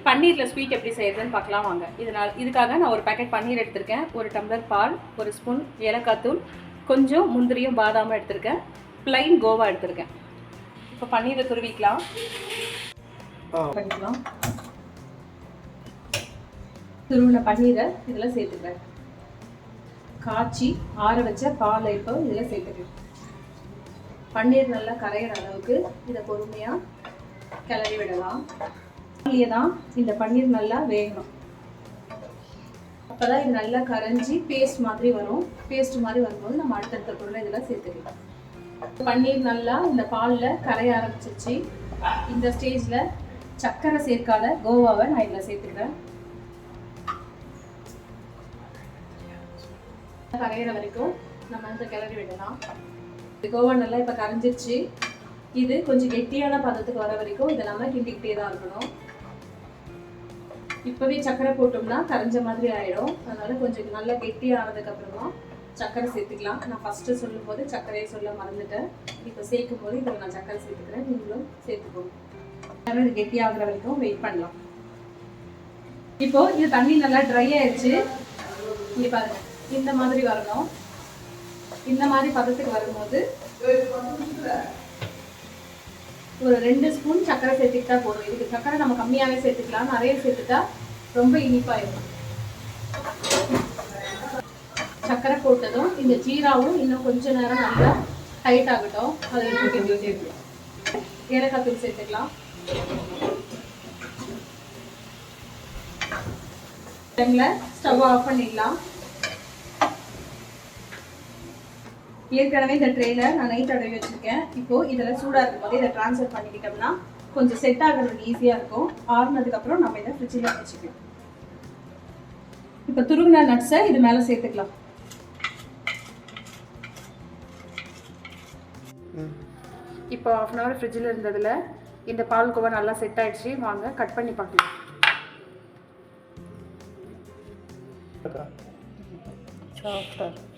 பன்னீரில் ஸ்வீட் எப்படி செய்யறதுன்னு பார்க்கலாம் வாங்க. இதுக்காக நான் ஒரு பேக்கெட் பன்னீர் எடுத்திருக்கேன், ஒரு டம்ளர் பால், ஒரு ஸ்பூன் ஏலக்காய் தூள், கொஞ்சம் முந்திரியும் பாதாமும் எடுத்திருக்கேன், பிளைன் கோவா எடுத்திருக்கேன். இப்போ பன்னீரை துருவிக்கலாம். பண்ணிக்கலாம். துருவின பன்னீரை இதில் சேர்த்துக்கிறேன். காய்ச்சி ஆற வச்ச பாலை இப்போ இதில் சேர்த்துக்கிறேன். பன்னீர் நல்லா கரையிற அளவுக்கு இதை பொறுமையாக கிளறி விடலாம். தான் இந்த பன்னீர் நல்லா வேகணும். அப்போதான் இது நல்லா கரைஞ்சி பேஸ்ட் மாதிரி வரும். பேஸ்ட் மாதிரி வரும்போது நம்ம அடுத்தடுத்த பொருளை இதெல்லாம் சேர்த்துக்கலாம். பன்னீர் நல்லா இந்த பாலில் கரைய ஆரம்பிச்சிருச்சு. இந்த ஸ்டேஜில் சர்க்கரை சேர்க்காத கோவாவை நான் இதில் சேர்த்துக்கிறேன். கரையிற வரைக்கும் நம்ம இந்த கிளறி விடலாம். கோவா நல்லா இப்போ கரைஞ்சிருச்சு. இது கொஞ்சம் கெட்டியான பதத்துக்கு வர வரைக்கும் இதை நம்ம கிண்டிக்கிட்டே தான் இருக்கணும். இப்போவே சர்க்கரை போட்டோம்னா கரைஞ்ச மாதிரி ஆகிடும். அதனால கொஞ்சம் நல்லா கெட்டியானதுக்கு அப்புறமா சர்க்கரை சேர்த்துக்கலாம். நான் ஃபஸ்ட்டு சொல்லும் போது சர்க்கரையை சொல்ல மறந்துட்டேன். இப்போ சேர்க்கும் போது இதில் நான் சர்க்கரை சேர்த்துக்கிறேன், நீங்களும் சேர்த்துக்கோங்க. இது கெட்டியாகிற வரைக்கும் வெயிட் பண்ணலாம். இப்போ இது தண்ணி நல்லா ட்ரை ஆயிடுச்சு. இங்கே பாருங்க, இந்த மாதிரி வரணும். இந்த மாதிரி பதத்துக்கு வரும்போது ஒரு 2 ஸ்பூன் சர்க்கரை சேர்த்துக்கிட்டா போதும். இதுக்கு சர்க்கரை நம்ம கம்மியாகவே சேர்த்துக்கலாம், நிறைய சேர்த்துட்டா ரொம்ப இனிப்பாயிருக்கும். சர்க்கரை போட்டதும் இந்த ஜீராவும் இன்னும் கொஞ்ச நேரம் நல்லா டைட் ஆகட்டும். அது சேர்த்துக்கலாம். ஏலக்காய் தூள் சேர்த்துக்கலாம். டைமில் ஸ்டவ் ஆஃப் பண்ணிடலாம். ஏற்கனவே இந்த ட்ரேல நான் நைட் தடவி வச்சிருக்கேன். இப்போ இதில் சூடாக இருக்கும் போது இதை ட்ரான்ஸ்ஃபர் பண்ணிக்கிட்டோம்னா கொஞ்சம் செட் ஆகிறதுக்கு ஈஸியாக இருக்கும். ஆறுனதுக்கப்புறம் நம்ம இதை ஃப்ரிட்ஜில் வச்சுக்கலாம். இப்போ துருவின நட்ஸை இது மேலே சேர்த்துக்கலாம். இப்போ 1/2 hour ஃப்ரிட்ஜில் இருந்ததில் இந்த பால்கோவா நல்லா செட் ஆயிடுச்சு. வாங்க கட் பண்ணி பார்க்கலாம். சாஃப்டாக